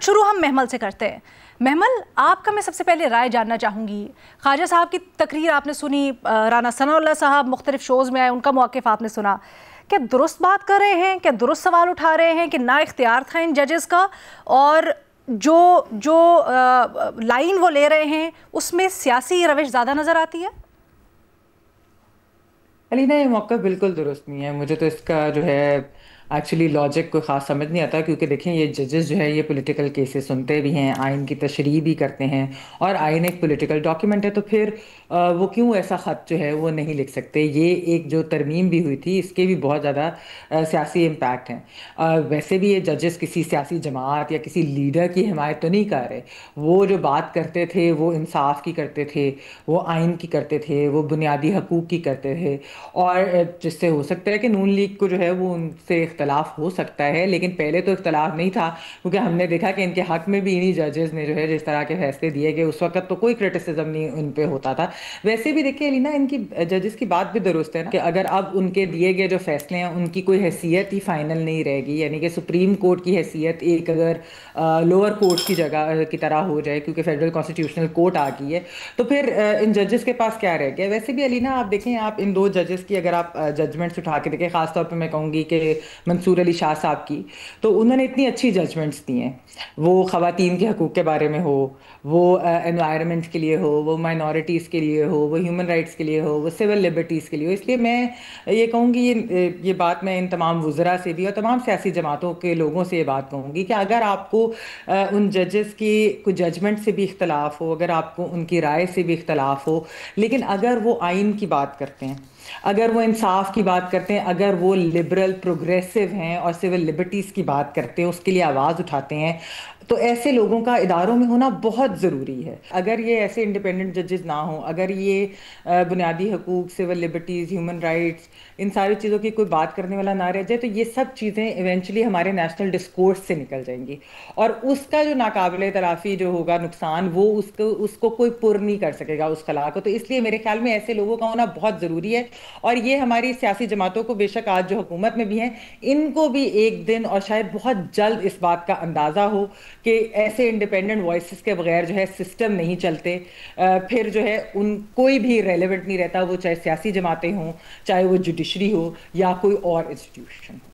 शुरू हम महमल से करते हैं। महमल, आपका मैं सबसे पहले राय जानना चाहूँगी। ख्वाजा साहब की तकरीर आपने सुनी, राना सनाउल्लाह साहब मुख्तलिफ शोज़ में आए, उनका मौक़िफ़ आपने सुना। क्या दुरुस्त बात कर रहे हैं, क्या दुरुस्त सवाल उठा रहे हैं कि ना इख्तियार था इन जजेस का, और जो जो लाइन वो ले रहे हैं उसमें सियासी रविश ज़्यादा नज़र आती है? अलीना, ये मौका बिल्कुल दुरुस्त नहीं है। मुझे तो इसका जो है एक्चुअली लॉजिक कोई ख़ास समझ नहीं आता, क्योंकि देखें ये जजेस जो है ये पॉलिटिकल केसेस सुनते भी हैं, आइन की तशरीह भी करते हैं, और आइन एक पॉलिटिकल डॉक्यूमेंट है, तो फिर वो क्यों ऐसा ख़त जो है वो नहीं लिख सकते। ये एक जो तरमीम भी हुई थी इसके भी बहुत ज़्यादा सियासी इम्पैक्ट हैं। वैसे भी ये जजेस किसी सियासी जमात या किसी लीडर की हिमायत तो नहीं कर रहे। वो जो बात करते थे वो इंसाफ की करते थे, वो आइन की करते थे, वो बुनियादी हकूक़ की करते थे। और जिससे हो सकता है कि नून लीग को जो है वो उनसे इख्तलाफ हो सकता है, लेकिन पहले तो इख्तलाफ नहीं था, क्योंकि हमने देखा कि इनके हक में भी इन्हीं जजेस ने जो है जिस तरह के फैसले दिए गए उस वक्त तो कोई क्रिटिसिज्म नहीं उन पे होता था। वैसे भी देखिए अलीना, इनकी जजेस की बात भी दुरुस्त है ना, कि अगर अब उनके दिए गए जो फैसले हैं उनकी कोई हैसियत ही फाइनल नहीं रहेगी, यानी कि सुप्रीम कोर्ट की हैसियत एक अगर लोअर कोर्ट की जगह की तरह हो जाए, क्योंकि फेडरल कॉन्स्टिट्यूशनल कोर्ट आ गई है, तो फिर इन जजेस के पास क्या रह गया। वैसे भी अलीना आप देखें, आप इन दो जजेस की अगर आप जजमेंट्स उठा के देखें, खासतौर पर मैं कहूँगी कि मंसूर अली शाह साहब की, तो उन्होंने इतनी अच्छी जजमेंट्स दी हैं। वो ख़वातीन के हकूक़ के बारे में हो, वो एनवायरनमेंट के लिए हो, वो माइनॉरिटीज़ के लिए हो, वो ह्यूमन राइट्स के लिए हो, वो सिविल लिबर्टीज़ के लिए हो। इसलिए मैं ये कहूँगी, ये बात मैं इन तमाम वुज़रा से भी और तमाम सियासी जमातों के लोगों से ये बात कहूँगी कि अगर आपको उन जजेस की कुछ जजमेंट से भी इख्तलाफ हो, अगर आपको उनकी राय से भी इख्तलाफ हो, लेकिन अगर वो आइन की बात करते हैं, अगर वो इंसाफ की बात करते हैं, अगर वो लिबरल प्रोग्रेसिव हैं और सिविल लिबर्टीज़ की बात करते हैं, उसके लिए आवाज़ उठाते हैं, तो ऐसे लोगों का इदारों में होना बहुत ज़रूरी है। अगर ये ऐसे इंडिपेंडेंट जजेस ना हों, अगर ये बुनियादी हकूक़, सिविल लिबर्टीज़, ह्यूमन राइट्स, इन सारी चीज़ों की कोई बात करने वाला ना रह जाए, तो ये सब चीज़ें इवेंचुअली हमारे नेशनल डिस्कोर्स से निकल जाएंगी, और उसका जो नाकाबिले तलाफ़ी जो होगा नुकसान, वो उसको उसको कोई पुर नहीं कर सकेगा उस खला को। तो इसलिए मेरे ख्याल में ऐसे लोगों का होना बहुत ज़रूरी है। और ये हमारी सियासी जमातों को, बेशक आज जो हुकूमत में भी हैं, इनको भी एक दिन और शायद बहुत जल्द इस बात का अंदाज़ा हो कि ऐसे इंडिपेंडेंट वॉइसेस के बगैर जो है सिस्टम नहीं चलते। फिर जो है उन कोई भी रेलेवेंट नहीं रहता, वो चाहे सियासी जमातें हों, चाहे वो जुडिशरी हो या कोई और इंस्टीट्यूशन हो।